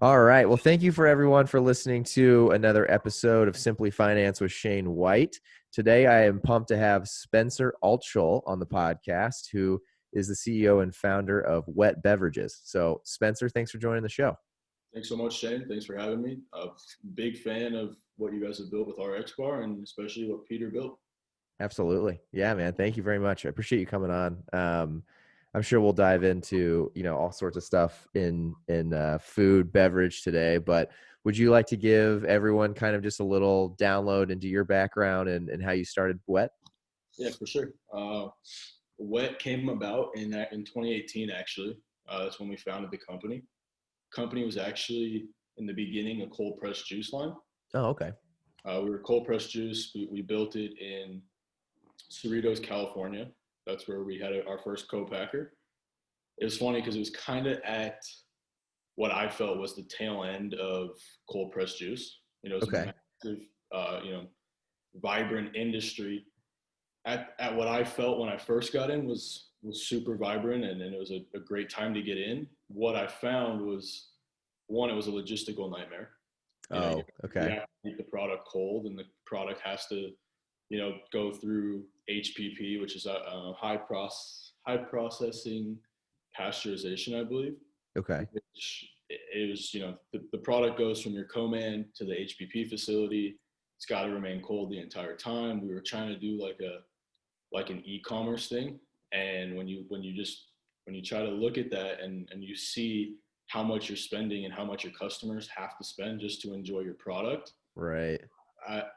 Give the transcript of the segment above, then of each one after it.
All right. Well, thank you for everyone for listening to another episode of Simply Finance with Shane White. Today, I am pumped to have Spencer Altschul on the podcast, who is the CEO and founder of WET Beverages. So, Spencer, thanks for joining the show. Thanks so much, Shane. Thanks for having me. A big fan of what you guys have built with our X Bar and especially what Peter built. Absolutely. Yeah, man. Thank you very much. I appreciate you coming on. I'm sure we'll dive into, all sorts of stuff in food, beverage today, but would you like to give everyone kind of just a little download into your background and how you started WET? Yeah, for sure. WET came about in 2018, actually. That's when we founded the company. Company was actually, in the beginning, a cold pressed juice line. Oh, okay. We were cold pressed juice. We built it in Cerritos, California. That's where we had our first co-packer. It was funny because it was kind of at what I felt was the tail end of cold pressed juice. It was a Okay. massive, vibrant industry. At what I felt when I first got in was super vibrant, and it was a great time to get in. What I found was, one, it was a logistical nightmare. You Oh, okay. have to keep the product cold, and the product has to go through HPP, which is a high processing pasteurization, I believe. Okay. Which it was, the product goes from your co-man to the HPP facility. It's got to remain cold the entire time. We were trying to do like an e-commerce thing, and when you try to look at that and you see how much you're spending and how much your customers have to spend just to enjoy your product, Right.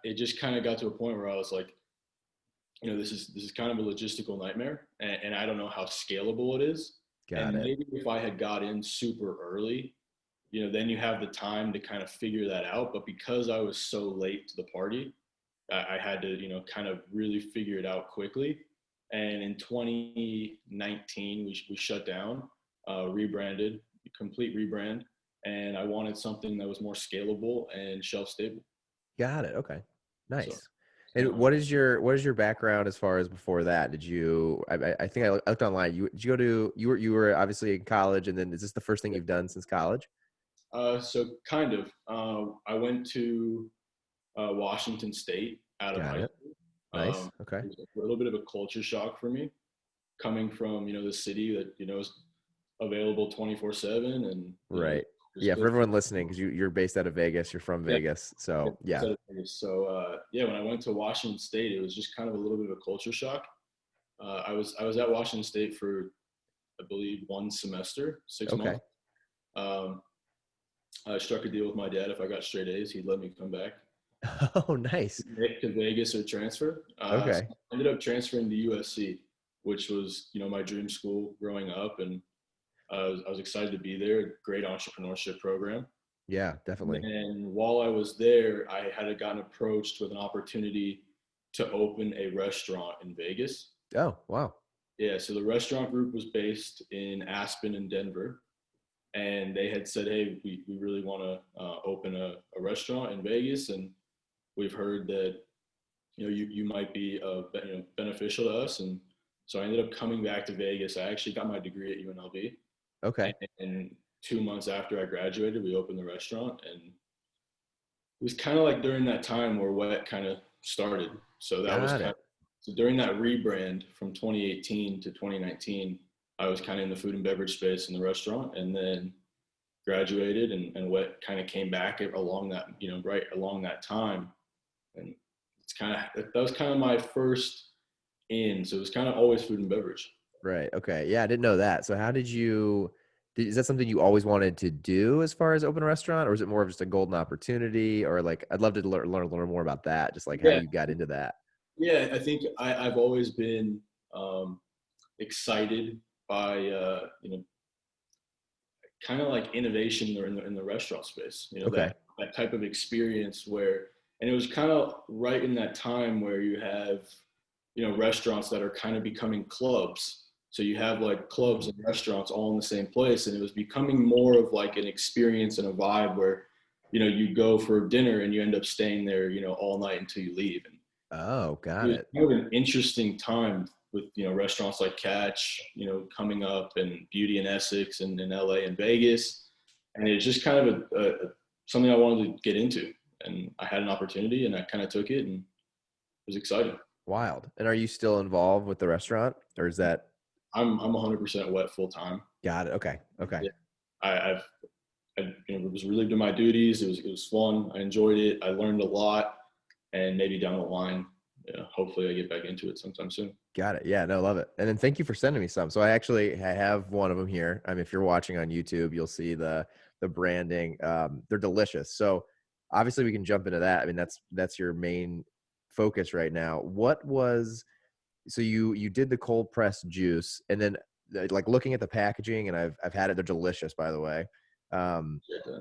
it just kind of got to a point where I was like, this is kind of a logistical nightmare, and I don't know how scalable it is. Got And it. maybe if I had got in super early, then you have the time to kind of figure that out. But because I was so late to the party, I had to, kind of really figure it out quickly. And in 2019, we shut down, rebranded, complete rebrand, and I wanted something that was more scalable and shelf stable. Got it. Okay. So Nice. it's kind And of what is your background as far as before that? Did you I think I looked online. Did you go to you were obviously in college, and then is this the first thing you've done since college? so kind of. I went to Washington State out of Got high it. school. Nice. Okay. It was a little bit of a culture shock for me, coming from the city that is available 24/7, and Right. there's Yeah, for good everyone listening, food. because you're based out of Vegas, you're from Yeah, Vegas. yeah. So yeah. So yeah, when I went to Washington State, it was just kind of a little bit of a culture shock. I was at Washington State for, I believe, one semester, 6 months. Okay. Um, I struck a deal with my dad. If I got straight A's, he'd let me come back Oh, nice. to Vegas or transfer. So Okay. I ended up transferring to USC, which was my dream school growing up, and I was excited to be there. Great entrepreneurship program. Yeah, definitely. And while I was there, I had gotten approached with an opportunity to open a restaurant in Vegas. Oh, wow. Yeah, so the restaurant group was based in Aspen and Denver, and they had said, "Hey, we really want to open a restaurant in Vegas, and we've heard that you might be beneficial to us." And so I ended up coming back to Vegas. I actually got my degree at UNLV, Okay. and 2 months after I graduated, we opened the restaurant, and it was kind of like during that time where WET kind of started. So that was Got kind of, it. so during that rebrand from 2018 to 2019, I was kind of in the food and beverage space in the restaurant, and then graduated, and WET kind of came back along that, right along that time. And that was kind of my first in. So it was kind of always food and beverage. Right. Okay. Yeah, I didn't know that. So how is that something you always wanted to do as far as open a restaurant, or is it more of just a golden opportunity? Or like, I'd love to learn more about that, just like how Yeah, you got into that. yeah. I think I've always been um, excited by kind of like innovation or in the restaurant space, Okay. that type of experience where, and it was kind of right in that time where you have, restaurants that are kind of becoming clubs. So you have like clubs and restaurants all in the same place. And it was becoming more of like an experience and a vibe where, you go for dinner and you end up staying there, all night until you leave. And Oh, it got was it. kind of an interesting time with restaurants like Catch, coming up, and Beauty in Essex and in LA and Vegas. And it's just kind of something I wanted to get into, and I had an opportunity, and I kind of took it, and it was exciting. Wild. And are you still involved with the restaurant, or is that? I'm 100% wet full time. Got it. Okay. Okay. Yeah, was relieved of my duties. It was fun. I enjoyed it. I learned a lot, and maybe down the line, hopefully I get back into it sometime soon. Got it. Yeah, no, love it. And then thank you for sending me some. So I have one of them here. If you're watching on YouTube, you'll see the branding. They're delicious. So obviously we can jump into that. I mean, that's your main focus right now. What was so you did the cold pressed juice, and then like looking at the packaging, and I've had it. They're delicious, by the way. Yeah.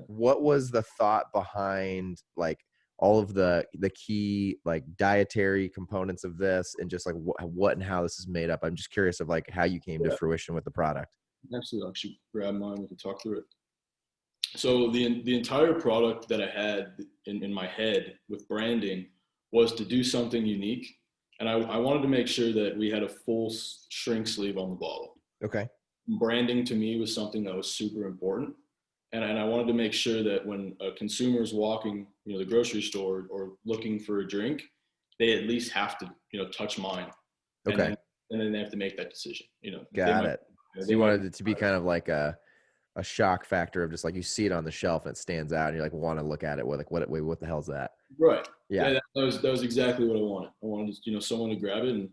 What was the thought behind like all of the key like dietary components of this, and just like what and how this is made up? I'm just curious of like how you came to Yeah, fruition with the product. absolutely. I should grab mine. We can talk through it. So the entire product that I had in my head with branding was to do something unique, and I wanted to make sure that we had a full shrink sleeve on the bottle. Okay. Branding to me was something that was super important, and I wanted to make sure that when a consumer is walking, the grocery store or looking for a drink, they at least have to, touch mine, and Okay. then they have to make that decision. They Got might it. So they you might wanted it to be kind of like a shock factor of just like you see it on the shelf and it stands out and you're like want to look at it with like what the hell's that? right. Yeah. Yeah, that was exactly what I wanted. I wanted someone to grab it and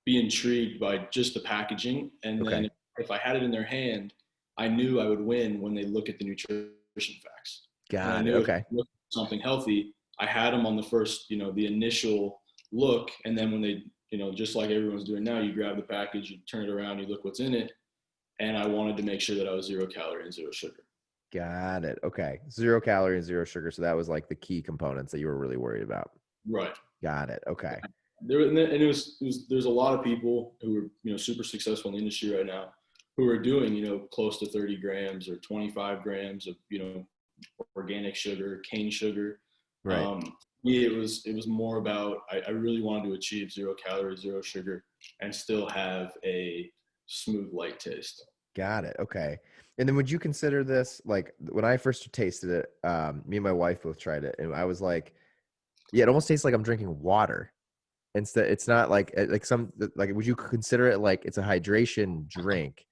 be intrigued by just the packaging, and Okay. then if I had it in their hand, I knew I would win when they look at the nutrition facts, and I Got it. knew if Okay. they looked at something healthy, I had them on the first, the initial look, and then when they, just like everyone's doing now, you grab the package, you turn it around, you look what's in it, and I wanted to make sure that I was 0 calorie and 0 sugar. Got it. Okay. 0 calorie and 0 sugar. So that was like the key components that you were really worried about. Right. Got it. Okay. There's a lot of people who are, super successful in the industry right now who are doing, close to 30 grams or 25 grams of, organic sugar, cane sugar. Right. Me, it was more about, I really wanted to achieve 0 calorie, 0 sugar, and still have a smooth, light taste. Got it. Okay. And then would you consider this like when I first tasted it, me and my wife both tried it and I was like, yeah, it almost tastes like I'm drinking water. Instead, it's not like some like would you consider it like it's a hydration drink?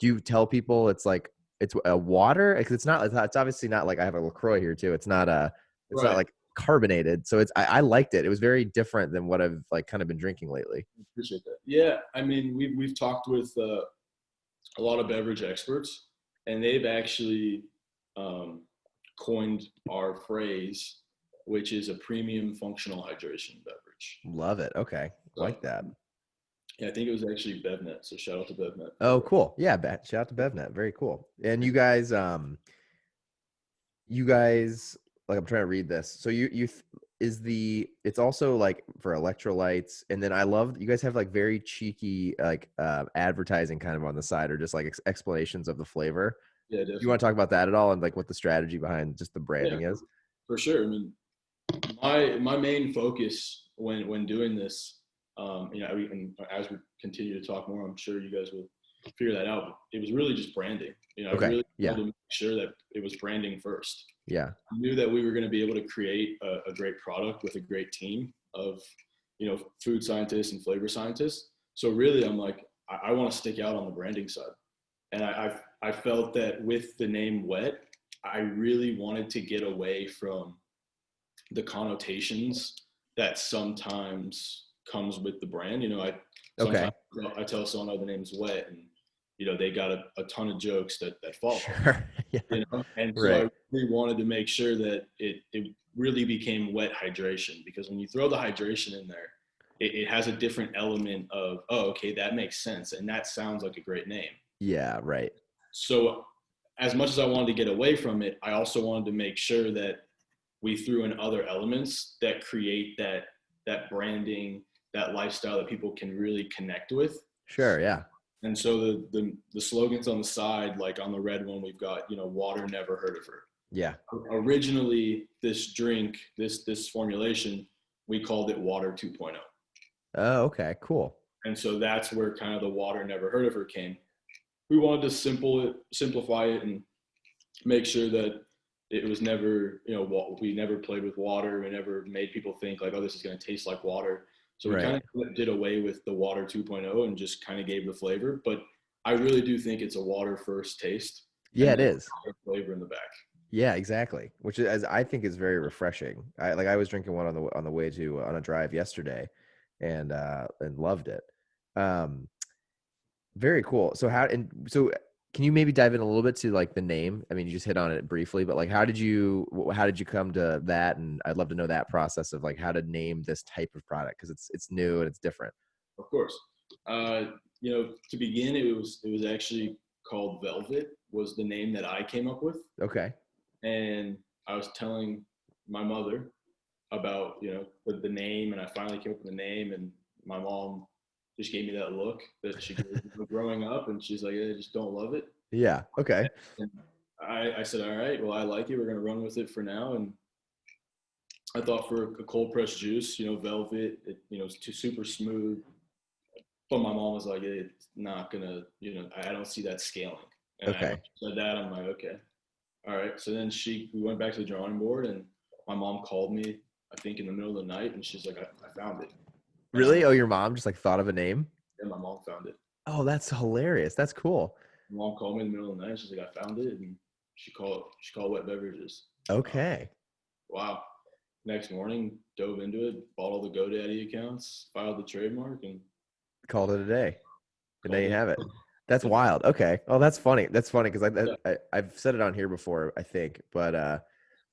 Do you tell people it's like it's a water? Because it's obviously not like I have a LaCroix here too. It's not Right. like carbonated. So I liked it. It was very different than what I've like kind of been drinking lately. Appreciate that. Yeah. I mean, we've talked with a lot of beverage experts, and they've actually um, coined our phrase, which is a premium functional hydration beverage. Love it. Okay. So, Like that. yeah, I think it was actually BevNet. So shout out to BevNet Oh, for. cool. Yeah, shout out to BevNet. Very cool. And you guys, like I'm trying to read this. So it's also like for electrolytes, and then I love you guys have like very cheeky like advertising kind of on the side, or just like explanations of the flavor. Yeah, You want definitely. to talk about that at all, and like what the strategy behind just the Yeah, branding is? for sure. I mean, my main focus when doing this, and as we continue to talk more, I'm sure you guys will figure that out. But it was really just branding. I Okay. really Yeah. wanted to make sure that it was branding first. Yeah. I knew that we were going to be able to create a great product with a great team of, food scientists and flavor scientists. So really, I'm like, I want to stick out on the branding side, and I felt that with the name Wet, I really wanted to get away from the connotations that sometimes comes with the brand. I sometimes Okay. I tell someone, oh, the name's Wet, and they got a ton of jokes that follow. Sure. Yeah. And so Right. I really wanted to make sure that it really became wet hydration, because when you throw the hydration in there, it has a different element of, oh, okay, that makes sense, and that sounds like a great name. Yeah. Right. So as much as I wanted to get away from it, I also wanted to make sure that we threw in other elements that create that branding, that lifestyle that people can really connect with. Sure. Yeah. And so the slogans on the side, like on the red one, we've got, water never heard of her. Yeah. Originally, this drink, this formulation, we called it Water 2.0. Oh, okay. Cool. And so that's where kind of the water never heard of her came. We wanted to simplify it and make sure that it was never, we never played with water. We never made people think like, oh, this is going to taste like water. So we kind Right. of did away with the water 2.0 and just kind of gave the flavor. But I really do think it's a water first taste Yeah, and it then is. flavor in the back. Yeah, exactly. Which is, as I think is very refreshing. I was drinking one on the way to on a drive yesterday, and loved it. Um, Very cool. So can you maybe dive in a little bit to like the name? I mean, you just hit on it briefly, but like how did you come to that? And I'd love to know that process of like how to name this type of product because it's new and it's different. Of course. Uh, to begin, it was actually called Velvet was the name that I came up with, Okay. and I was telling my mother about the name, and I finally came up with the name, and my mom just gave me that look that she gave me growing up, and she's like, I just don't love it. Yeah. Okay. And I said, all right, well, I like it. We're gonna run with it for now. And I thought for a cold pressed juice, Velvet, it's too super smooth. But my mom was like, it's not gonna, I don't see that scaling. And I Okay. said that, I'm like, okay, all right. So then we went back to the drawing board, and my mom called me, I think in the middle of the night, and she's like, I found it. And I'm Really? Oh, your mom just like thought of a name? and my mom found it. Oh, that's hilarious. That's cool. My mom called me in the middle of the night. She's like, I found it, and she called WET Beverages. Okay. Wow. Next morning, dove into it, bought all the GoDaddy accounts, filed the trademark, and Called it a day. And there called you it. have it. That's Yeah. wild. Okay. Oh, that's funny. That's funny because Yeah. I've said it on here before, I think, but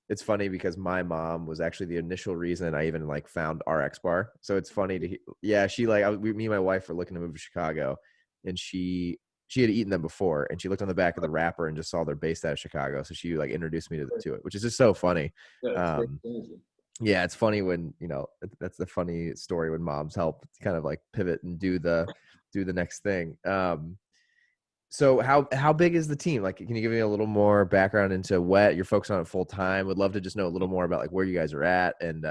it's funny because my mom was actually the initial reason I even like found RX Bar. So it's funny to yeah, she like me and my wife were looking to move to Chicago, and she had eaten them before, and she looked on the back of the wrapper and just saw they're based out of Chicago. So she like introduced me to it, which is just so funny. Yeah, it's great. Um, yeah, it's funny when that's the funny story when moms help kind of like pivot and do the next thing. So how big is the team? Like, can you give me a little more background into WET? You're focused on it full time. Would love to just know a little more about like where you guys are at and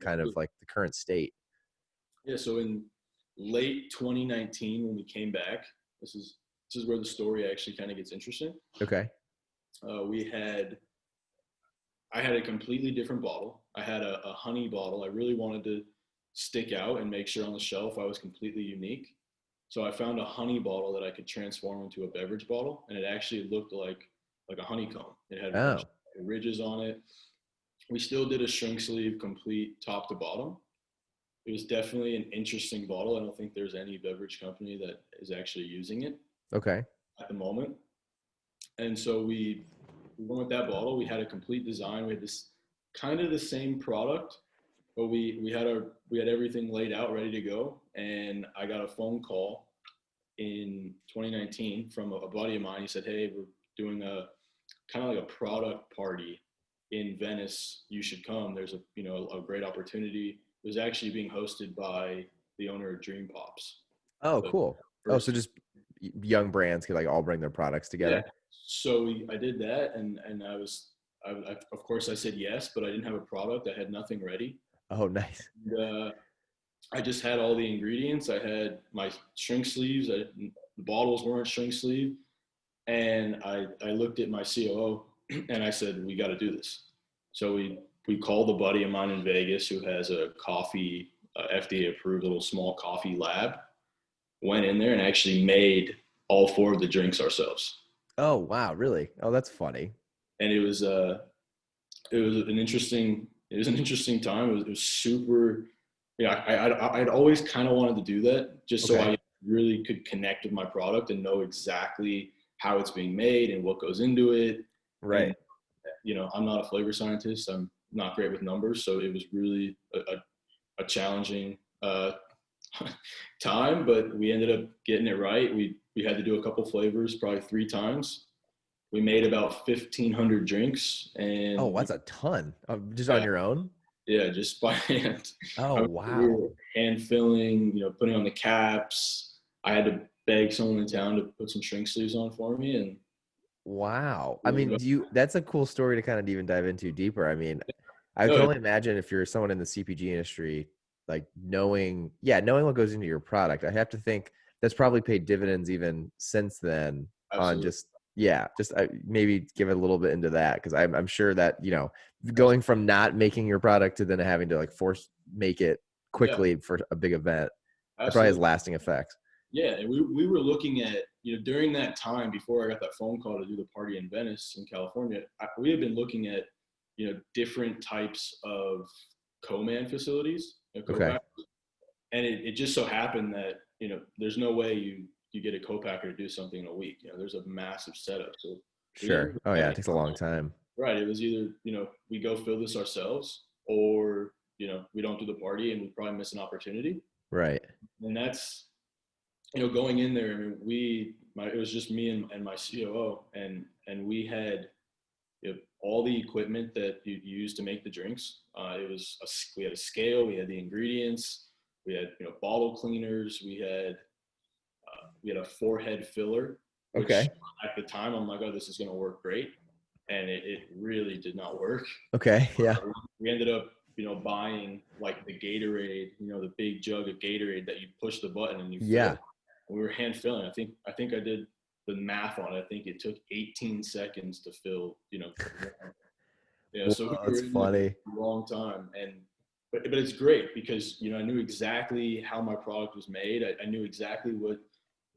kind of like the current state. Yeah, so in late 2019, when we came back, this is this is where the story actually kind of gets interesting. Okay. We had I had a completely different bottle. I had a honey bottle. I really wanted to stick out and make sure on the shelf I was completely unique. So I found a honey bottle that I could transform into a beverage bottle, and it actually looked like a honeycomb. It had a bunch Oh, of ridges on it. We still did a shrink sleeve complete top to bottom. It was definitely an interesting bottle. I don't think there's any beverage company that is actually using it okay. at the moment. And so we went with that bottle. We had a complete design. We had this kind of the same product, but we had everything laid out ready to go. And I got a phone call in 2019 from a buddy of mine. He said, "Hey, we're doing a kind of like a product party in Venice. You should come. There's a great opportunity." It was actually being hosted by the owner of Dream Pops. Oh, The cool. Oh, so first, just young brands could like all bring their products yeah. together. So I did that, and of course I said yes, but I didn't have a product. I had nothing ready. Oh, nice. And, I just had all the ingredients. I had my shrink sleeves. The bottles weren't shrink sleeve, and I looked at my COO and I said, "We got to do this." So we called a buddy of mine in Vegas who has a coffee FDA approved little small coffee lab. Went in there and actually made all four of the drinks ourselves, Oh, wow, really? Oh, that's funny. and it was an interesting time. It was super. Yeah, I'd always kind of wanted to do that just so Okay. I really could connect with my product and know exactly how it's being made and what goes into it. Right. And I'm not a flavor scientist. I'm not great with numbers, so it was really a challenging time. But we ended up getting it right. We had to do a couple flavors, probably 3 times. We made about 1,500 drinks, Oh, and that's a ton. Just on yeah, your own? yeah, just by hand. Oh, I we wow. were hand filling, putting on the caps. I had to beg someone in town to put some shrink sleeves on for me, and Wow. I it was mean, about, that's a cool story to kind of even dive into deeper. I mean, I can no, only imagine if you're someone in the CPG industry, like knowing what goes into your product. I have to think that's probably paid dividends even since then on absolutely. just Yeah, just maybe give it a little bit into that because I'm sure that going from not making your product to then having to like force make it Yeah, quickly for a big event, it probably has absolutely. lasting effects. Yeah, and we were looking at, during that time before I got that phone call to do the party in Venice in California, we had been looking at, different types of co-man facilities, Okay, co-pack, and it just so happened that, there's no way you get a co-packer to do something in a week. There's a massive setup. So we sure. ended up Oh yeah, it having, takes a long time. right, it was either, we go fill this ourselves, or, we don't do the party and we probably miss an opportunity. Right. And that's, going in there, I mean, it was just me and my COO, and we had, all the equipment that you use to make the drinks. We had a scale, we had the ingredients, we had, bottle cleaners, we had a four-head filler, which Okay. at the time I'm like, oh, this is going to work great, and it really did not work. Okay. Yeah. We ended up, buying like the Gatorade, the big jug of Gatorade that you push the button and you fill. Yeah. We were hand filling. I think I did the math on it. I think it took 18 seconds to fill, so we Whoa, were that's in there funny. for a long time, but it's great because, I knew exactly how my product was made. I knew exactly what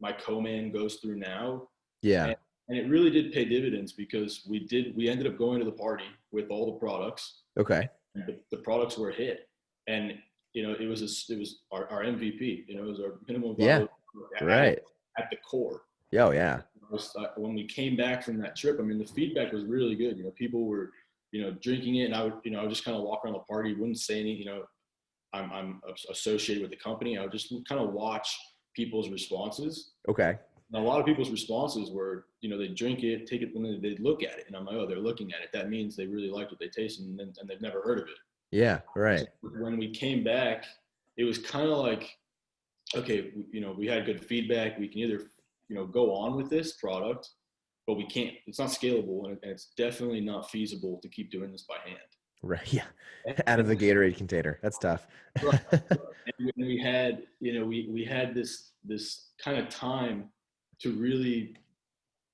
my co-man goes through now, Yeah. and and it really did pay dividends because we ended up going to the party with all the products, Okay. and the products were a hit, and, it was our MVP. It was our minimum Yeah. viable at Right. at the core. Yeah. Oh yeah. When we came back from that trip, I mean, the feedback was really good. People were, drinking it, and I would just kind of walk around the party, wouldn't say anything. I'm associated with the company. I would just kind of watch people's responses. Okay. And a lot of people's responses were, they drink it, take it, and then they look at it, and I'm like, oh, they're looking at it. That means they really liked what they tasted, and they've never heard of it. Yeah. So Right. when we came back, it was kind of like, okay, we had good feedback. We can either, go on with this product, but we can't. It's not scalable, and it's definitely not feasible to keep doing this by hand. Right. Yeah. Out of And, the Gatorade container. That's tough. right, and we had, we had this kind of time to really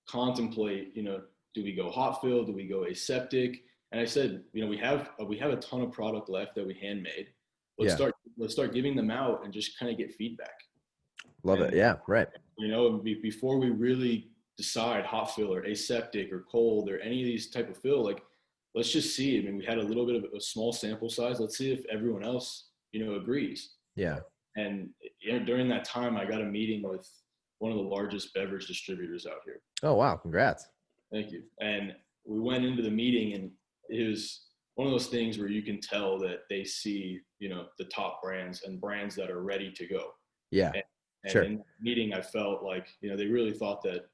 contemplate. Do we go hot fill? Do we go aseptic? And I said, we have a ton of product left that we handmade. Let's Yeah. start let's start giving them out and just kind of get feedback. Love it. And, Yeah. Right. before we really decide hot fill or aseptic or cold or any of these type of fill, like, let's just see. I mean, we had a little bit of a small sample size. Let's see if everyone else, agrees. Yeah. And, during that time, I got a meeting with one of the largest beverage distributors out here. Oh wow. Congrats. Thank you. And we went into the meeting, and it was one of those things where you can tell that they see, the top brands and brands that are ready to go. Yeah. And Sure. in the meeting, I felt like, they really thought that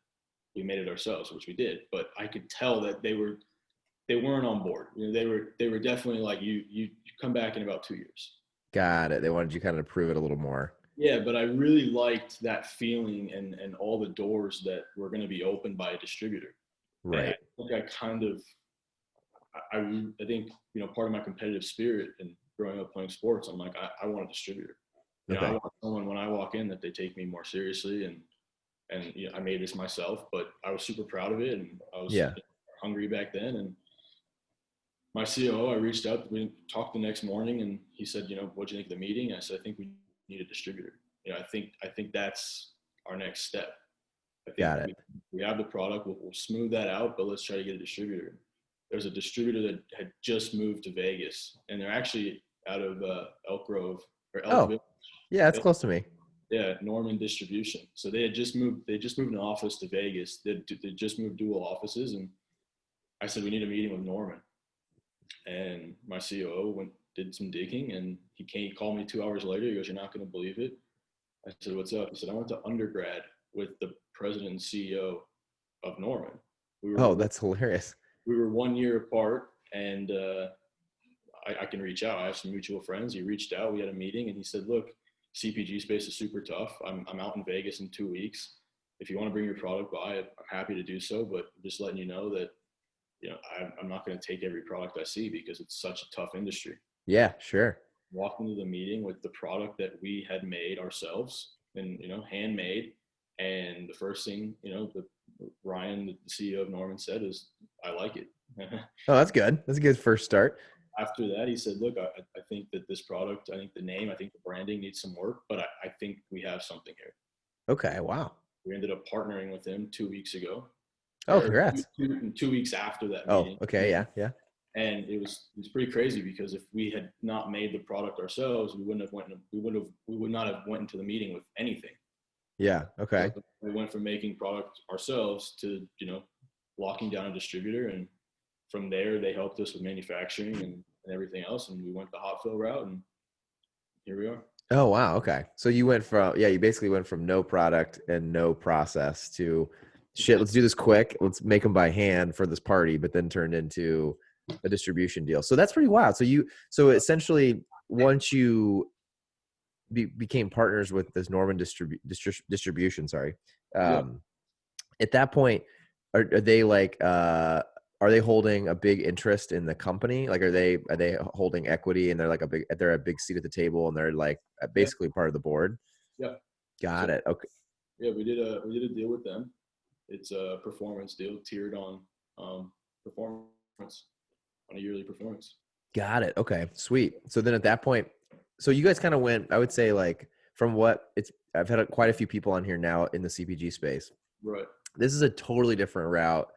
we made it ourselves, which we did. But I could tell that they weren't on board. They were definitely like, you come back in about 2 years. Got it. They wanted you kind of to prove it a little more. Yeah, but I really liked that feeling and all the doors that were going to be opened by a distributor. And I Right. think I think, part of my competitive spirit and growing up playing sports, I'm like, I want a distributor. I Okay. want someone when I walk in that they take me more seriously, and I made this myself, but I was super proud of it, and I was Yeah. hungry back then. And my COO, I reached out, we talked the next morning, and he said, what'd you think of the meeting? I said, I think we need a distributor. I think that's our next step. I think Got it. we have the product, we'll smooth that out, but let's try to get a distributor. There's a distributor that had just moved to Vegas, and they're actually out of Elk Grove or Oh, Elkville. yeah. It's close to me. Yeah, Norman Distribution. So they had just moved. They just moved an office to Vegas. They just moved dual offices, and I said we need a meeting with Norman. And my COO did some digging, and he called me 2 hours later. He goes, "You're not going to believe it." I said, "What's up?" He said, "I went to undergrad with the president and CEO of Norman. We Oh, were that's hilarious. we were 1 year apart, and I can reach out. I have some mutual friends." He reached out. We had a meeting, and he said, "Look, CPG space is super tough. I'm out in Vegas in 2 weeks. If you want to bring your product by, I'm happy to do so. But I'm just letting you know that, I'm not going to take every product I see because it's such a tough industry." Yeah. Sure. Walked into the meeting with the product that we had made ourselves and, handmade. And the first thing, Ryan, the CEO of Norman, said is, I like it. Oh, that's good. That's a good first start. After that, he said, look, I think that this product, I think the name, I think the branding needs some work, but I think we have something here. Okay. Wow. We ended up partnering with him 2 weeks ago, Oh, or congrats. 2 weeks after that Oh, meeting. okay. Yeah. Yeah. And it was pretty crazy because if we had not made the product ourselves, we would not have went into the meeting with anything. Yeah. So Okay. we went from making product ourselves to, locking down a distributor. And from there, they helped us with manufacturing and everything else. And we went the hot fill route, and here we are. Oh, wow. Okay. So you went from, yeah, you basically went from no product and no process to shit, let's do this quick. Let's make them by hand for this party, but then turned into a distribution deal. So that's pretty wild. So essentially, once you became partners with this Norman distribution, sorry, Yeah. um, at that point, are they like, are they holding a big interest in the company? Like, are they holding equity and they're a big seat at the table and they're like Yeah. basically part of the board? Yeah. So Got it. Okay. yeah, we did a deal with them. It's a performance deal tiered on performance on a yearly performance. Got it. Okay. Sweet. So then at that point, so you guys kind of went, I would say like from what it's, I've had quite a few people on here now in the CPG space. Right. This is a totally different route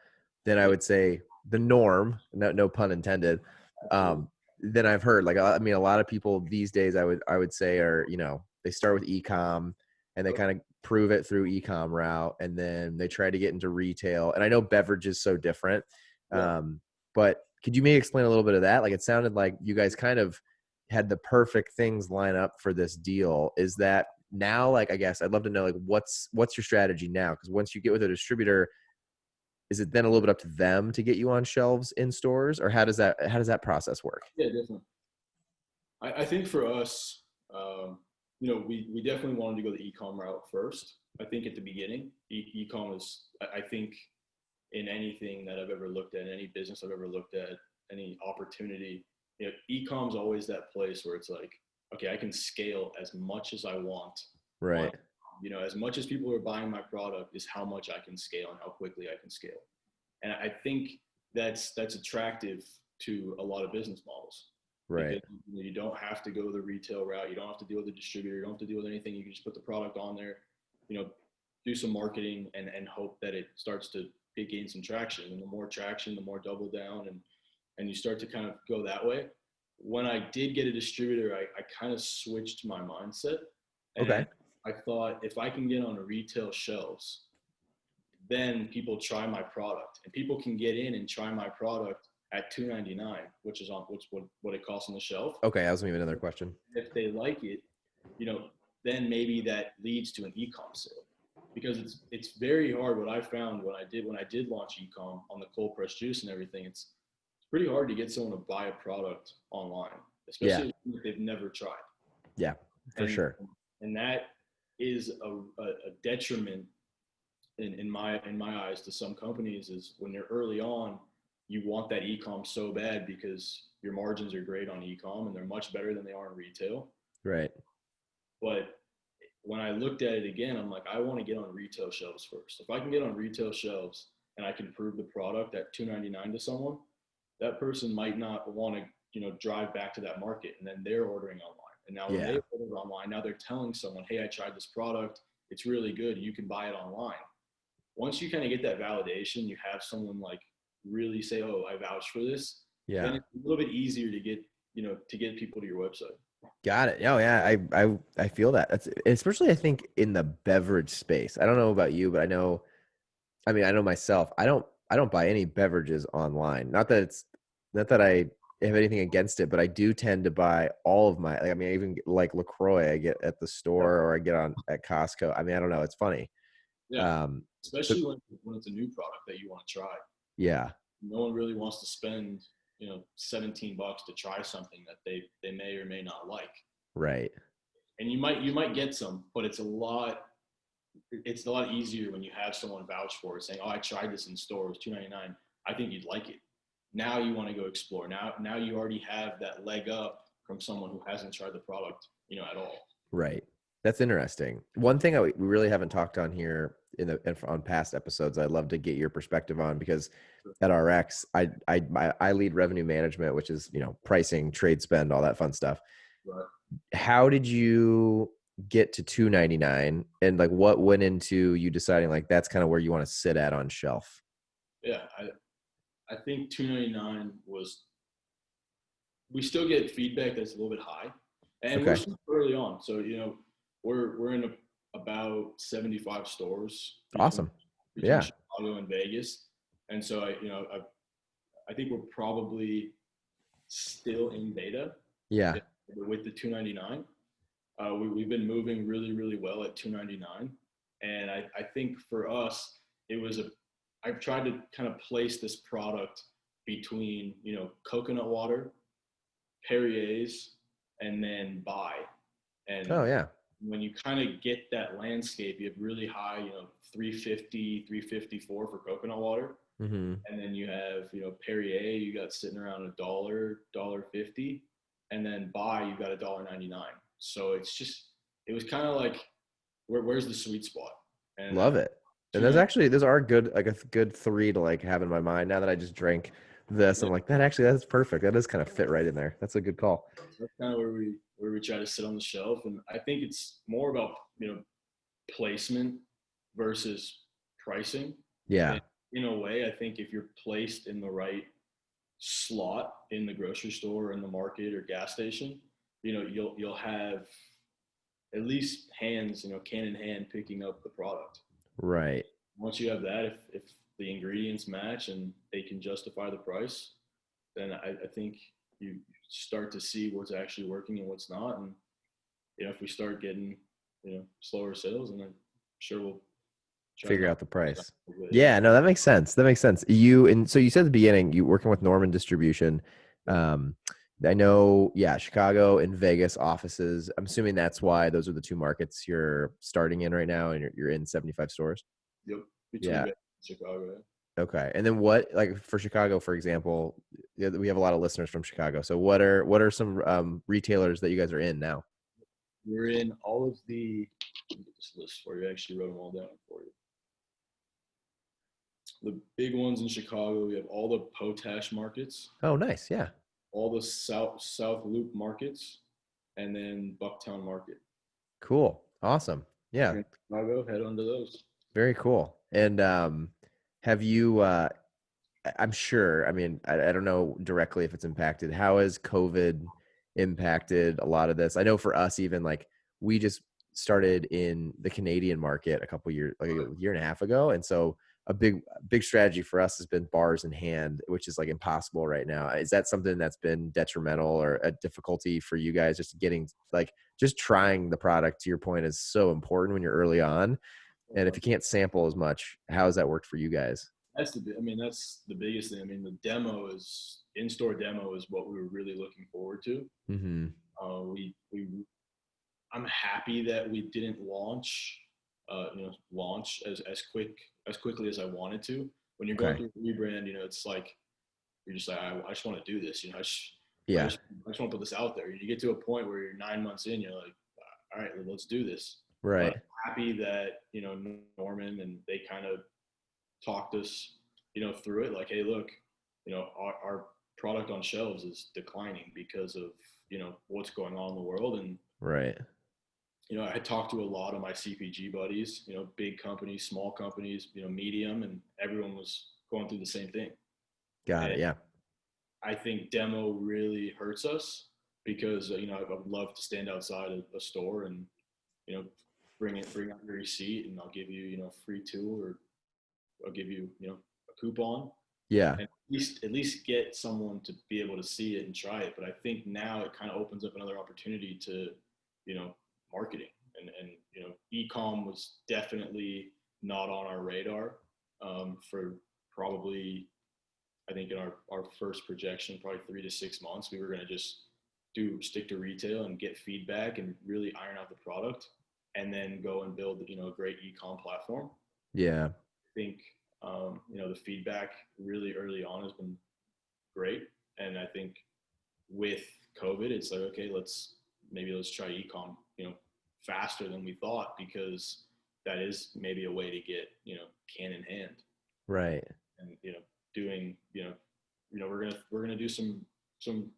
than I Yeah. would say the norm, no pun intended, Absolutely. than I've heard. Like, I mean, a lot of people these days, I would say are, they start with e-com and they Yep. kind of prove it through e-com route. And then they try to get into retail. And I know beverage is so different. Yeah. But could you maybe explain a little bit of that? Like, it sounded like you guys kind of had the perfect things line up for this deal. Is that now, like, I guess I'd love to know, like, what's your strategy now? Because once you get with a distributor, is it then a little bit up to them to get you on shelves in stores, or how does that process work? Yeah, definitely. I think for us, we definitely wanted to go the e-com route first. I think at the beginning, e-com is, I think in anything that I've ever looked at, any business I've ever looked at, any opportunity, e-com is always that place where it's like, okay, I can scale as much as I want. On, Right. as much as people are buying my product is how much I can scale and how quickly I can scale. And I think that's attractive to a lot of business models Right. because you don't have to go the retail route. You don't have to deal with the distributor. You don't have to deal with anything. You can just put the product on there, do some marketing and hope that it starts to gain some traction. And the more traction, the more double down and you start to kind of go that way. When I did get a distributor, I kind of switched my mindset and Okay. I thought if I can get on the retail shelves, then people try my product and people can get in and try my product at $2.99, which is what it costs on the shelf. Okay. That was maybe another question. If they like it, you know, then maybe that leads to an e-com sale because it's very hard. What I found when I did launch e-com on the cold pressed juice and everything, it's pretty hard to get someone to buy a product online, Yeah. especially if they've never tried. Yeah. For And sure. and that is a detriment in my eyes to some companies is when you're early on, you want that e-com so bad because your margins are great on e-com and they're much better than they are in retail. Right. But when I looked at it again, I'm like, I want to get on retail shelves first. If I can get on retail shelves and I can prove the product at $2.99 to someone, that person might not want to, drive back to that market and then they're ordering online. And now when Yeah. they order online, now they're telling someone, hey, I tried this product. It's really good. You can buy it online. Once you kind of get that validation, you have someone like really say, "Oh, I vouch for this," then Yeah. it's a little bit easier to get people to your website. Got it. Oh yeah. I feel that. That's especially I think in the beverage space. I don't know about you, but I know myself. I don't buy any beverages online. Not that I have anything against it, but I do tend to buy all of my, like, I mean, I even like LaCroix I get at the Yeah, store or I get at Costco. I mean, I don't know. It's funny. yeah. Um, so Especially when it's a new product that you want to try. yeah, No one really wants to spend 17 bucks to try something that they may or may not like. right. And you might get some, but it's a lot easier when you have someone vouch for it, saying, "Oh, I tried this in store. It was $2.99. I think you'd like it." Now you want to go explore. Now you already have that leg up from someone who hasn't tried the product, at all. Right. That's interesting. One thing we really haven't talked on here on past episodes, I'd love to get your perspective on because at RX, I lead revenue management, which is, you know, pricing, trade spend, all that fun stuff. Right. How did you get to 299, and like what went into you deciding like that's kind of where you want to sit at on shelf? Yeah, I think 299 was. We still get feedback that's a little bit high, and we're Okay. still early on. So we're in about 75 stores Awesome. between Yeah. Chicago and Vegas, and so I think we're probably still in beta Yeah. with the 299. We've been moving really, really well at 299. And I think for us, it was I've tried to kind of place this product between, coconut water, Perrier's, and then Bai. Oh And yeah. when you kind of get that landscape, you have really high, 350, 354 for coconut water. Mm-hmm. And then you have, Perrier, you got sitting around $1, 50, and then Bai, you got $1.99. So it was kind of like, where's the sweet spot? And Love it. And two ninety, those are good, like a good three to like have in my mind. Now that I just drank this, I'm like, that's perfect. That does kind of fit right in there. That's a good call. that's kind of where we try to sit on the shelf. And I think it's more about placement versus pricing. Yeah. And in a way, I think if you're placed in the right slot in the grocery store, in the market or gas station, you'll have at least hands, can in hand picking up the product. Right. Once you have that, if the ingredients match and they can justify the price, then I think you start to see what's actually working and what's not. And if we start getting slower sales, and I'm sure we'll try to Figure knock out the it down price. a little bit. Yeah. Yeah, no, that makes sense. That makes sense. And so you said at the beginning you working with Norman Distribution. Um, I know, yeah, Chicago and Vegas offices. I'm assuming that's why those are the two markets you're starting in right now, and you're in 75 stores. Yep. Between Yeah. Vegas and Chicago. Okay. And then what, like for Chicago, for example, yeah, we have a lot of listeners from Chicago. So what are some retailers that you guys are in now? We're in all of the. Let me get this list for you. I actually wrote them all down for you. The big ones in Chicago, we have all the Potash markets, Oh, nice. Yeah. all the South Loop markets, and then Bucktown Market. Cool. Awesome. If Yeah. you're in Chicago, head on to those. Very cool. And have you I'm sure, I mean, I don't know directly if it's impacted. How has COVID impacted a lot of this? I know for us, even like we just started in the Canadian market a couple years, like a year and a half ago. And so a big strategy for us has been bars in hand, which is like impossible right now. Is that something that's been detrimental or a difficulty for you guys just getting like just trying the product, to your point, is so important when you're early on. And if you can't sample as much, how has that worked for you guys? That's the biggest thing. I mean, the demo is in-store demo is what we were really looking forward to. Mm-hmm. We I'm happy that we didn't launch as quickly as I wanted to. When you're going Okay. through a rebrand, it's like you're just like I just want to do this. Yeah. I just want to put this out there. You get to a point where you're 9 months in, you're like, all right, let's do this. But Right. I'm happy that Norman and they kind of talked us through it. Like, hey, look, our product on shelves is declining because of what's going on in the world. And Right. I had talked to a lot of my CPG buddies, big companies, small companies, medium, and everyone was going through the same thing. Got And it. Yeah. I think demo really hurts us because I would love to stand outside of a store and you know bring out your receipt, and I'll give you free two, or I'll give you a coupon, Yeah. and at least get someone to be able to see it and try it. But I think now it kind of opens up another opportunity to marketing, and e-com was definitely not on our radar for probably, I think, in our first projection, probably 3 to 6 months. We were going to just stick to retail and get feedback and really iron out the product, and then go and build a great e-com platform. Yeah. I think the feedback really early on has been great, and I think with COVID, it's like, okay, let's try e-com, faster than we thought, because that is maybe a way to get, can in hand. Right. And doing, we're gonna do some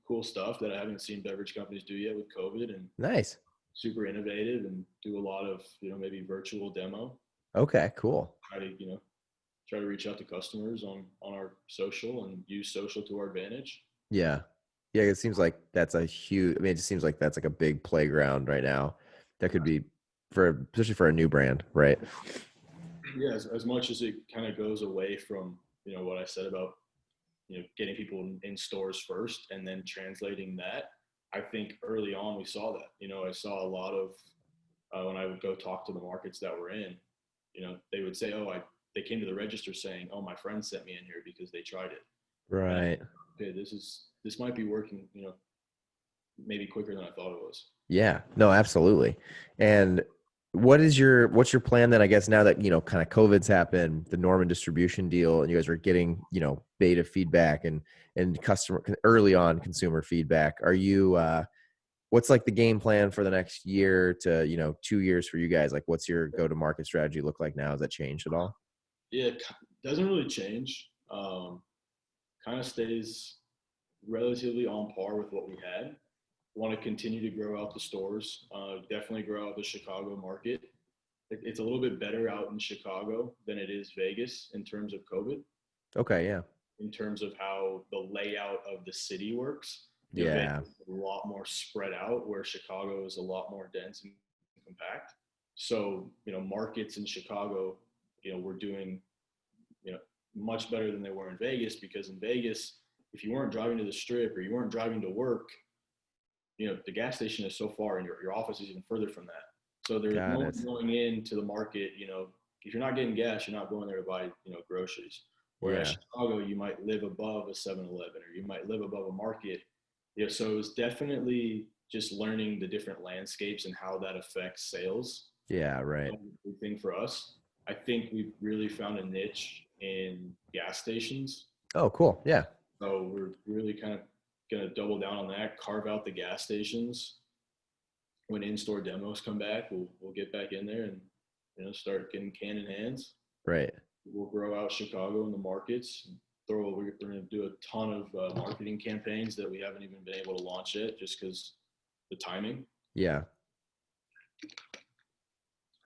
cool stuff that I haven't seen beverage companies do yet with COVID, and Nice. super innovative, and do a lot of, maybe virtual demo. Okay, cool. Try to reach out to customers on our social, and use social to our advantage. Yeah. Yeah, it seems like that's a huge, I mean, it just seems like that's like a big playground right now. That could be for, especially for a new brand, right? Yeah, as much as it kind of goes away from, what I said about, getting people in stores first and then translating that. I think early on we saw that. I saw a lot of, when I would go talk to the markets that we're in, they would say, "Oh, they came to the register saying, oh, my friend sent me in here because they tried it." And I, Right. okay, this might be working, maybe quicker than I thought it was. Yeah, no, absolutely. And what's your plan then? I guess now that kind of COVID's happened, the Norman distribution deal, and you guys are getting beta feedback and customer early on consumer feedback. Are you what's like the game plan for the next year to 2 years for you guys? Like, what's your go to market strategy look like now? Has that changed at all? Yeah, it doesn't really change. Kind of stays relatively on par with what we had. Want to continue to grow out the stores. Definitely grow out the Chicago market. It's a little bit better out in Chicago than it is Vegas in terms of COVID, Okay, yeah, in terms of how the layout of the city works. Vegas yeah, is a lot more spread out, where Chicago is a lot more dense and compact. So, markets in Chicago, we're doing, you know, much better than they were in Vegas, because in Vegas, if you weren't driving to the strip or you weren't driving to work, the gas station is so far, and your office is even further from that. So there's no got one it. going into the market, if you're not getting gas, you're not going there to buy, groceries. Whereas Yeah, Chicago, you might live above a 7-Eleven, or you might live above a market. So it's definitely just learning the different landscapes and how that affects sales. yeah, right. Big thing for us. I think we've really found a niche in gas stations. Oh, cool. Yeah, So we're really kind of going to double down on that, carve out the gas stations. When in-store demos come back, we'll get back in there and, start getting can in hands. right. We'll grow out Chicago in the markets. We're going to do a ton of marketing campaigns that we haven't even been able to launch yet, just because the timing. Yeah.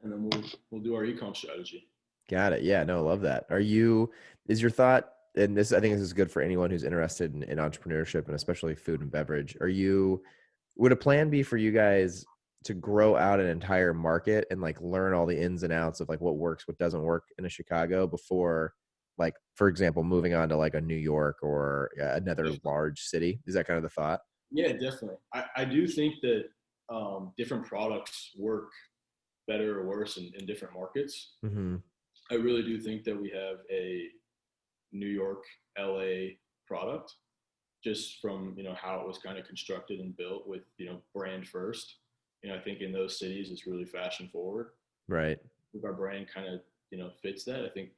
And then we'll do our e-com strategy. Got it. Yeah, no, love that. Is your thought, and this, I think this is good for anyone who's interested in entrepreneurship and especially food and beverage. Would a plan be for you guys to grow out an entire market and like learn all the ins and outs of like what works, what doesn't work in a Chicago before, like, for example, moving on to like a New York or another large city? Is that kind of the thought? Yeah, definitely. I do think that different products work better or worse in different markets. Mm-hmm. I really do think that we have a New York, LA product, just from how it was kind of constructed and built with brand first. I think in those cities it's really fashion forward. Right. I think our brand kind of fits that. I think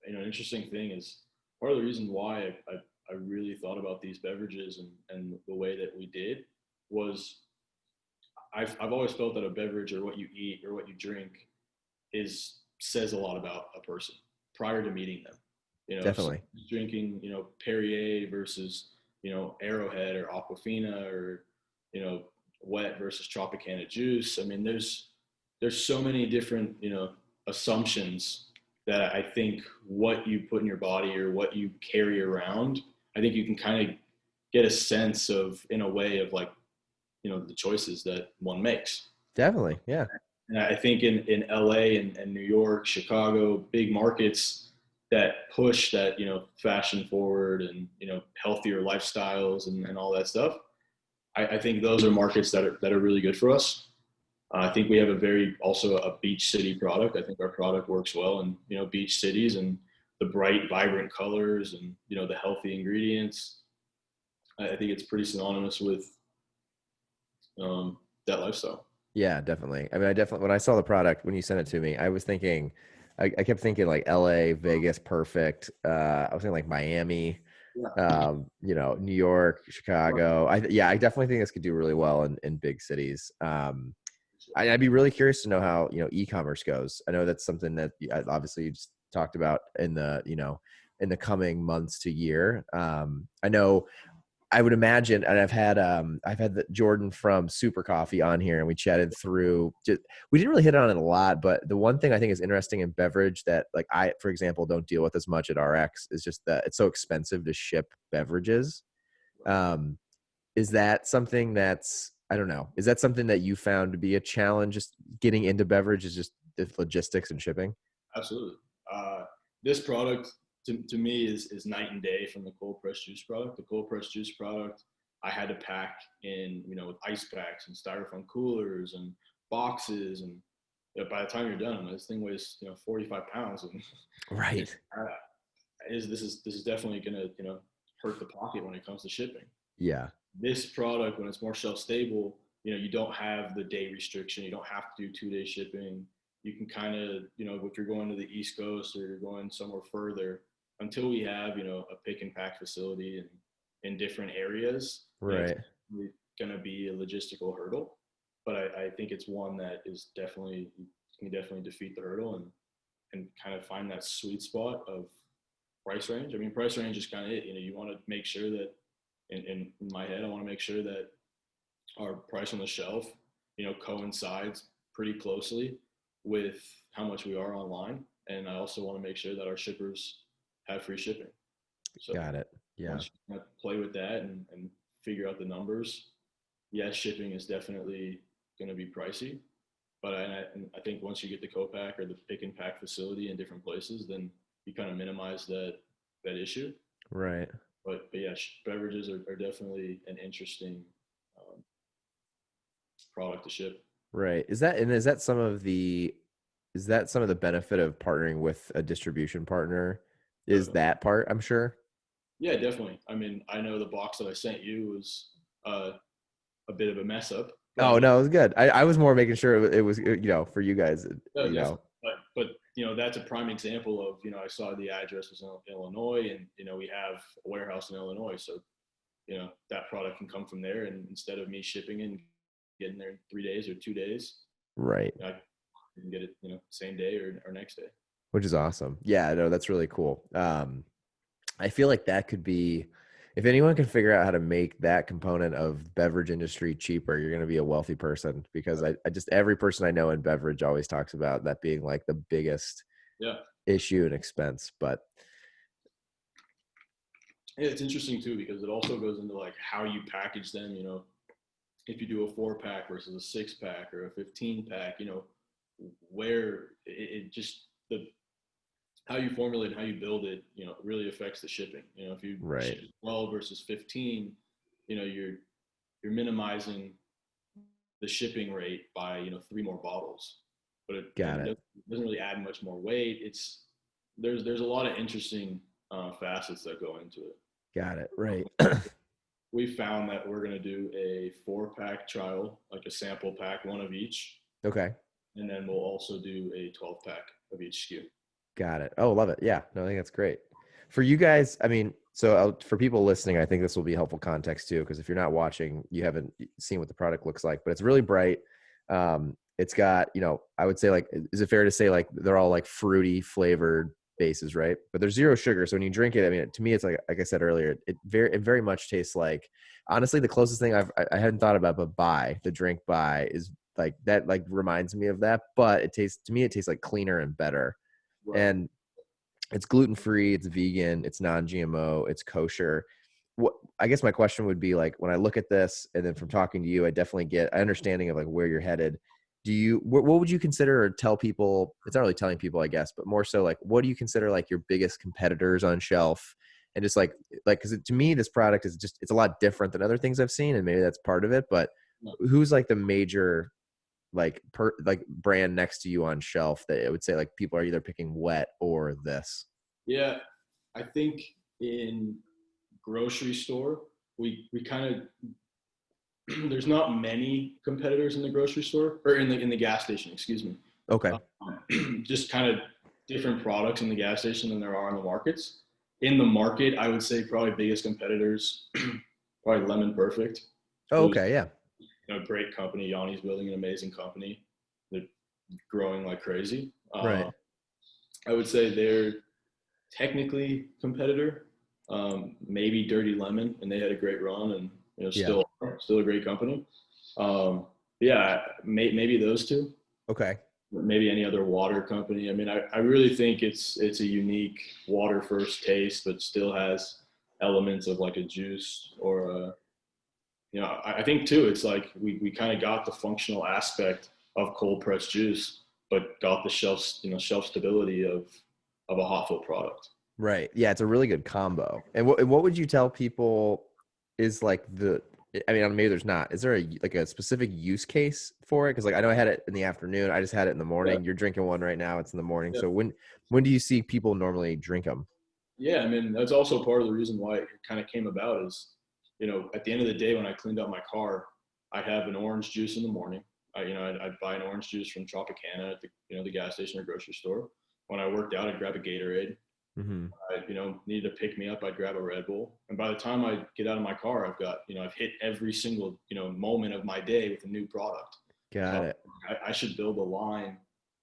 an interesting thing is, part of the reason why I really thought about these beverages and the way that we did was, I've always felt that a beverage, or what you eat or what you drink, says a lot about a person prior to meeting them. If Definitely. someone's drinking, Perrier versus, Arrowhead or Aquafina, or, wet versus Tropicana juice. I mean, there's so many different, assumptions, that I think what you put in your body or what you carry around, I think you can kind of get a sense of, in a way of, like, the choices that one makes. Definitely. Yeah. And I think in LA and New York, Chicago, big markets that push that, fashion forward and, healthier lifestyles and all that stuff. I think those are markets that are really good for us. I think we have also a beach city product. I think our product works well in, beach cities, and the bright, vibrant colors, and, the healthy ingredients. I think it's pretty synonymous with that lifestyle. Yeah, definitely. I mean, I definitely, when I saw the product, when you sent it to me, I was thinking, I kept thinking like LA, Vegas, perfect. I was thinking like Miami, Yeah. New York, Chicago. Yeah, I definitely think this could do really well in big cities. I'd be really curious to know how, e-commerce goes. I know that's something that obviously you just talked about in the, in the coming months to year. I know I would imagine, and I've had the Jordan from Super Coffee on here, and we chatted through. We didn't really hit on it a lot, but the one thing I think is interesting in beverage that, like, I, for example, don't deal with as much at RX is just that it's so expensive to ship beverages. Um, is that something that's, I don't know, is that something that you found to be a challenge, just getting into beverages, just the logistics and shipping? Absolutely. This product to me is night and day from the cold pressed juice product. The cold pressed juice product, I had to pack in, with ice packs and styrofoam coolers and boxes. And by the time you're done, this thing weighs, 45 pounds. And it's, Right. this is definitely going to, hurt the pocket when it comes to shipping. Yeah. This product, when it's more shelf stable, you don't have the day restriction. You don't have to do 2-day shipping. You can kind of, if you're going to the East Coast or you're going somewhere further, until we have, a pick and pack facility in different areas, it's Right. going to be a logistical hurdle. But I think it's one that is definitely, can definitely defeat the hurdle and kind of find that sweet spot of price range. I mean, price range is kind of it. You want to make sure that in my head, I want to make sure that our price on the shelf, coincides pretty closely with how much we are online. And I also want to make sure that our shippers have free shipping. So Got it. Yeah. once you play with that and figure out the numbers, yes, shipping is definitely going to be pricey. But I think once you get the co-pack or the pick and pack facility in different places, then you kind of minimize that issue. Right. But yeah, beverages are definitely an interesting um, product to ship. Right. Is that some of the benefit of partnering with a distribution partner? Is Definitely. that part, I'm sure? Yeah, definitely. I mean, I know the box that I sent you was uh, a bit of a mess up, Oh, but no, it was good. I was more making sure it was, for you guys, no, definitely. But that's a prime example of I saw the address was in Illinois, and we have a warehouse in Illinois, so that product can come from there, and instead of me shipping and getting there in 3 days or 2 days, Right. I can get it same day or next day. Which is awesome. Yeah, no, that's really cool. I feel like that could be, if anyone can figure out how to make that component of beverage industry cheaper, you're going to be a wealthy person, because I just, every person I know in beverage always talks about that being like the biggest Yeah. issue and expense. But Yeah, it's interesting too because it also goes into like how you package them. If you do a 4-pack versus a 6-pack or a 15-pack, where it just the how you formulate and how you build it, really affects the shipping. If you right. ship 12 versus 15, you're minimizing the shipping rate by 3 more bottles, but Got it. it doesn't really add much more weight. There's a lot of interesting facets that go into it. Got it. Right. We found that we're going to do a 4-pack trial, like a sample pack, one of each, Okay. and then we'll also do a 12-pack of each SKU. Got it. Oh, love it. Yeah. No, I think that's great. For you guys, I mean, so for people listening, I think this will be helpful context too, because if you're not watching, you haven't seen what the product looks like, but it's really bright. It's got, I would say, like, is it fair to say like they're all like fruity flavored bases, right? But there's zero sugar. So when you drink it, I mean, to me, it's like I said earlier, it very much tastes like, honestly, the closest thing I hadn't thought about, but the drink is like that, like reminds me of that, but it tastes like cleaner and better. Right. And it's gluten free, it's vegan, it's non-GMO, it's kosher. What, I guess my question would be, like, when I look at this, and then from talking to you, I definitely get an understanding of like where you're headed. What would you consider or tell people? It's not really telling people, I guess, but more so like, what do you consider like your biggest competitors on shelf? And just because to me, this product is just, it's a lot different than other things I've seen, and maybe that's part of it. But No. who's like the major like brand next to you on shelf that it would say like people are either picking wet or this? Yeah, I think in grocery store, we kind of there's not many competitors in the grocery store or in the gas station, excuse me. Okay. Just kind of different products in the gas station than there are in the markets. In the market, I would say probably biggest competitors, probably Lemon Perfect, Oh, who's okay. Yeah. great company. Yanni's building an amazing company. They're growing like crazy. Right. I would say they're technically competitor. Maybe Dirty Lemon, and they had a great run, and Yeah. still a great company. Yeah, maybe those two. Okay. Maybe any other water company. I mean, I really think it's a unique water first taste, but still has elements of like a juice or a, I think too, it's like we kind of got the functional aspect of cold pressed juice, but got the shelf stability of a hot fill product. Right. Yeah, it's a really good combo. And what would you tell people is like I mean, maybe there's not. Is there like a specific use case for it? Because like I know I had it in the afternoon. I just had it in the Yeah, morning. You're drinking one right now. It's in the morning. yeah, So when do you see people normally drink them? yeah. I mean, that's also part of the reason why it kind of came about is, at the end of the day, when I cleaned out my car, I'd have an orange juice in the morning. I'd buy an orange juice from Tropicana at the gas station or grocery store. When I worked out, I'd grab a Gatorade. Hmm. Needed to pick me up, I'd grab a Red Bull. And by the time I get out of my car, I've hit every single, moment of my day with a new product. Got So it. I should build a line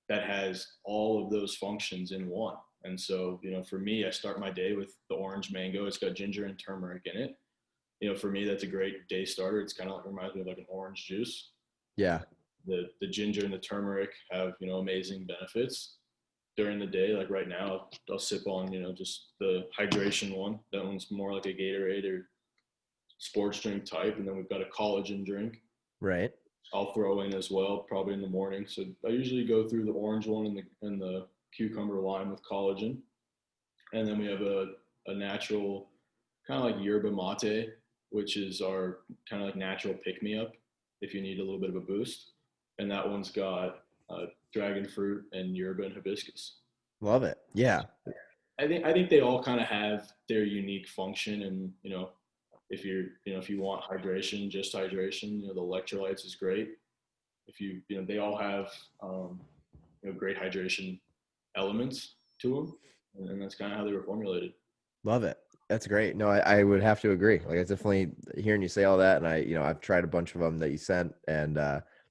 that has all of those functions in one. And so, for me, I start my day with the orange mango. It's got ginger and turmeric in it. For me, that's a great day starter. It's kind of like reminds me of like an orange juice. Yeah. The ginger and the turmeric have, amazing benefits during the day. Like right now, I'll sip on, just the hydration one. That one's more like a Gatorade or sports drink type. And then we've got a collagen drink Right. I'll throw in as well, probably in the morning. So I usually go through the orange one and the cucumber lime with collagen. And then we have a natural kind of like yerba mate, which is our kind of like natural pick me up if you need a little bit of a boost. And that one's got dragon fruit and yerba and hibiscus. Love it. Yeah. I think they all kind of have their unique function, and if you want hydration, just hydration, the electrolytes is great. If they all have great hydration elements to them, and that's kind of how they were formulated. Love it. That's great. No, I would have to agree. Like, it's definitely hearing you say all that, and I've tried a bunch of them that you sent, and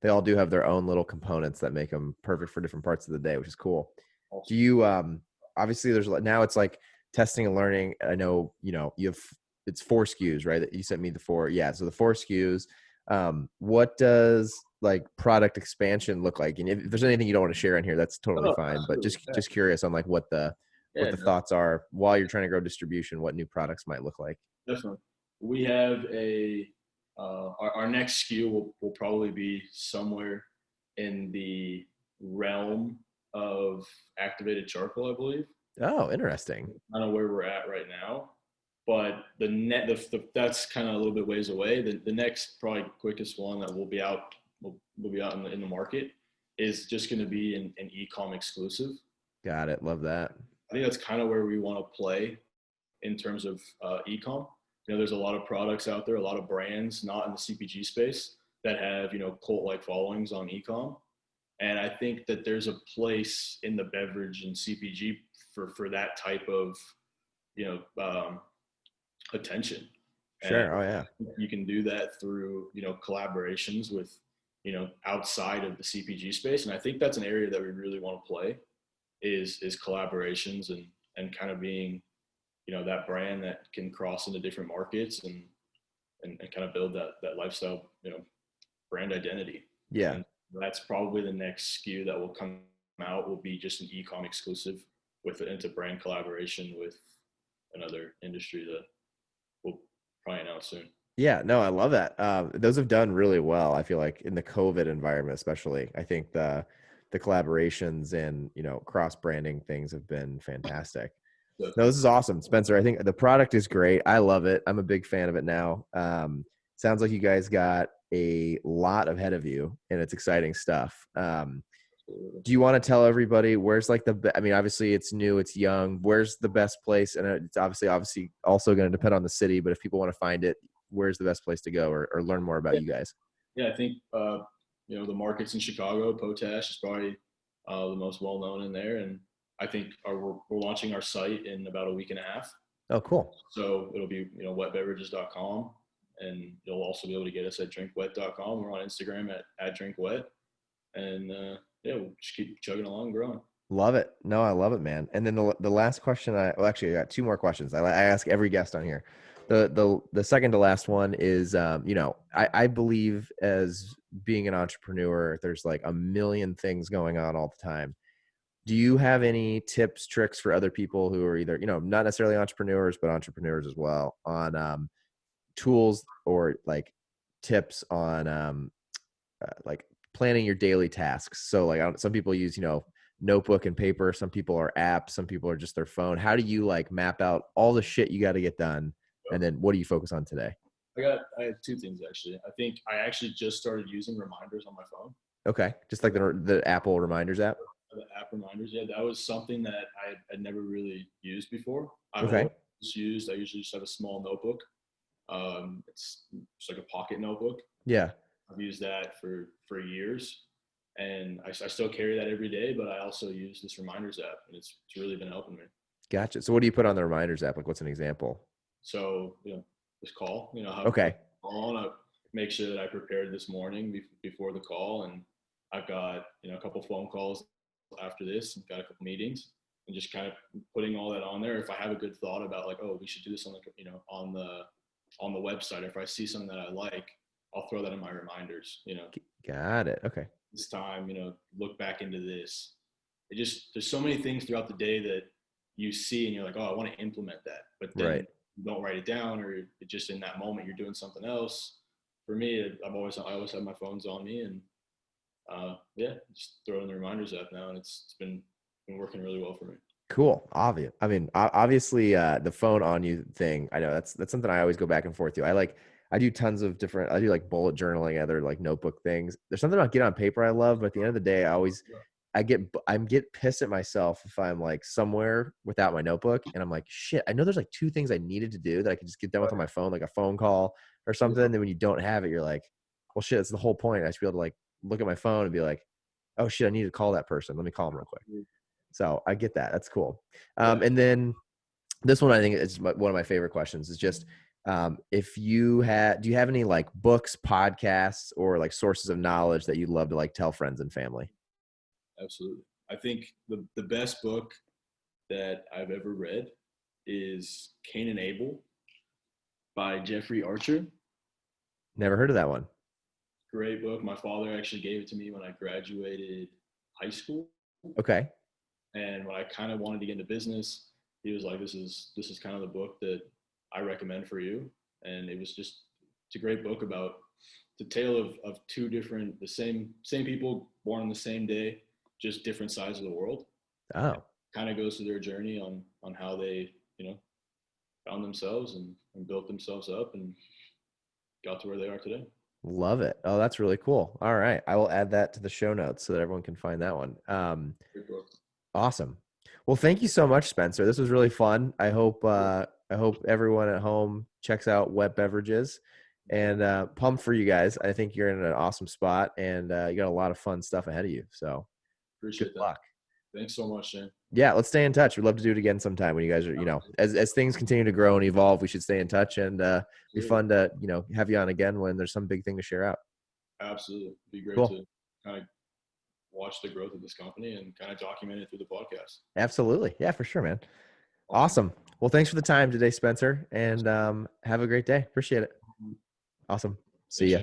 they all do have their own little components that make them perfect for different parts of the day, which is cool. Do Awesome. you obviously now it's like testing and learning. I know, you have it's 4 SKUs, right? That you sent me the four. Yeah, so the 4 SKUs. What does like product expansion look like? And if there's anything you don't want to share in here, that's totally Oh, fine. But absolutely. just curious on like what Yeah, the no, thoughts are while you're trying to grow distribution, what new products might look like. definitely. We have our next SKU will probably be somewhere in the realm of activated charcoal, I believe. Oh, interesting. Kind of where we're at right now. But that's kind of a little bit ways away. The next probably quickest one that will be out in the market is just going to be an e-com exclusive. Got it. Love that. I think that's kind of where we want to play in terms of e-com. There's a lot of products out there, a lot of brands not in the CPG space that have cult-like followings on e-com, and I think that there's a place in the beverage and CPG for that type of you know um, attention. And Sure. Oh yeah. you can do that through collaborations with outside of the CPG space, and I think that's an area that we really want to play is collaborations and kind of being that brand that can cross into different markets and kind of build that lifestyle brand identity. Yeah. And that's probably the next SKU that will come out will be just an e-com exclusive with into brand collaboration with another industry that we'll probably announce soon. Yeah. No, I love that. Those have done really well. I feel like in the COVID environment, especially, I think the collaborations and cross branding things have been fantastic. So, No, this is awesome, Spencer. I think the product is great. I love it. I'm a big fan of it now. Sounds like you guys got a lot ahead of you, and it's exciting stuff. Do you want to tell everybody where's like I mean, obviously it's new, it's young. Where's the best place? And it's obviously also going to depend on the city. But if people want to find it, where's the best place to go or learn more about yeah, you guys? yeah, I think the markets in Chicago, Potash is probably the most well known in there, and I think we're launching our site in about a week and a half. Oh, cool. So it'll be wetbeverages.com, And you'll also be able to get us at drinkwet.com. We're on Instagram at drinkwet. And yeah, we'll just keep chugging along and growing. Love it. No, I love it, man. And then the last question well, actually, I got two more questions. I ask every guest on here. The second to last one is, I believe as being an entrepreneur, there's like a million things going on all the time. Do you have any tips, tricks for other people who are either, not necessarily entrepreneurs, but entrepreneurs as well, on tools or like tips on like planning your daily tasks? So like some people use, notebook and paper. Some people are apps. Some people are just their phone. How do you like map out all the shit you got to get done? And then what do you focus on today? I have two things actually. I think I actually just started using reminders on my phone. Okay. Just like the Apple reminders app. The app reminders. Yeah, that was something that I had never really used before. I've Okay. always I usually just have a small notebook. It's just like a pocket notebook. Yeah. I've used that for years, and I still carry that every day. But I also use this reminders app, and it's really been helping me. Gotcha. So what do you put on the reminders app? Like, what's an example? So this call, how Okay. on, I make sure that I prepared this morning before the call, and I've got a couple phone calls after this, and got a couple meetings, and just kind of putting all that on there. If I have a good thought about like, oh, we should do this on on the website. If I see something that I like, I'll throw that in my reminders. Got it. Okay. This time, look back into this. There's so many things throughout the day that you see and you're like, oh, I want to implement that, but then Right. you don't write it down, or it just in that moment you're doing something else. For me, I always have my phones on me, and just throw in the reminders app now, and it's been working really well for me. Cool. Obvious. I mean, obviously, the phone on you thing. I know that's something I always go back and forth to. I do tons of different. I do like bullet journaling, other like notebook things. There's something about get on paper I love, but at the end of the day, I get pissed at myself if I'm like somewhere without my notebook and I'm like, shit, I know there's like two things I needed to do that I could just get done with on my phone, like a phone call or something. And then when you don't have it, you're like, well, shit, that's the whole point. I should be able to like look at my phone and be like, oh shit, I need to call that person. Let me call them real quick. So I get that. That's cool. And then this one, I think is one of my favorite questions is just, do you have any like books, podcasts, or like sources of knowledge that you'd love to like tell friends and family? Absolutely. I think the best book that I've ever read is Cain and Abel by Jeffrey Archer. Never heard of that one. Great book. My father actually gave it to me when I graduated high school. Okay. And when I kind of wanted to get into business, he was like, this is kind of the book that I recommend for you. And it's a great book about the tale of two different, the same people born on the same day, just different sides of the world. Oh. Kind of goes through their journey on how they, found themselves and built themselves up and got to where they are today. Love it. Oh, that's really cool. All right. I will add that to the show notes so that everyone can find that one. Great book. Awesome. Well, thank you so much, Spencer. This was really fun. I hope everyone at home checks out WET Beverages, and pumped for you guys. I think you're in an awesome spot, and you got a lot of fun stuff ahead of you. So Appreciate good that. luck. Thanks so much, Shane. Yeah, let's stay in touch. We'd love to do it again sometime when you guys are, as things continue to grow and evolve, we should stay in touch, and be fun to, have you on again when there's some big thing to share out. Absolutely. It'd be great Cool. to kind of watch the growth of this company and kind of document it through the podcast. Absolutely. Yeah, for sure, man. Awesome. Well, thanks for the time today, Spencer, and have a great day. Appreciate it. Awesome. See ya.